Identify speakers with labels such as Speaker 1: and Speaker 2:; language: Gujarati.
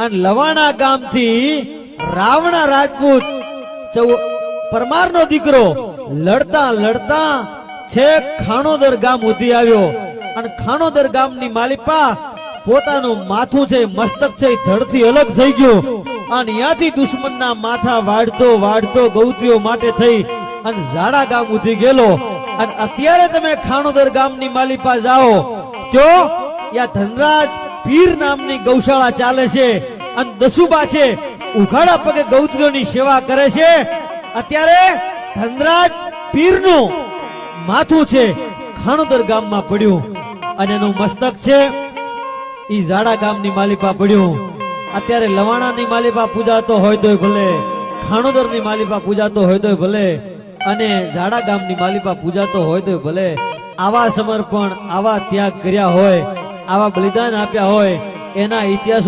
Speaker 1: અને લવાણા ગામથી રાવણા રાજપૂત પરમારનો દીકરો લડતા લડતા છેક ખાણોદર ગામ સુધી આવ્યો અને ખાણોદર ગામની માલિપા પોતાનું માથું છે મસ્તક છે ધડથી અલગ થઈ ગયું અને ત્યાંથી દુશ્મનના માથા વાળતો વાળતો ગૌત્રીઓ માટે થઈ અને ઝાડા ગામ સુધી ગયેલો અને અત્યારે તમે ખાણોદર ગામની માલિપા જાઓ તો યા ધનરાજ પીર નામની ગૌશાળા ચાલે છે અને દસુબા છે ઉઘાડા પગે ગૌત્રીઓની સેવા કરે છે. અત્યારે ધનરાજ પીરનું માથું છે ખાણોદર ગામમાં પડ્યું અને એનું મસ્તક છે ઈ ઝાડા ગામની માલિપા પડ્યું. અત્યારે લવાણાની માલિપા પૂજાતો હોય તોય ભલે, ખાણોદરની માલિપા પૂજાતો હોય તોય ભલે અને ઝાડા ગામની માલિપા પૂજાતો હોય તોય ભલે, આવા સમર્પણ આવા ત્યાગ કર્યા હોય આવા બલિદાન આપ્યા હોય એના ઇતિહાસ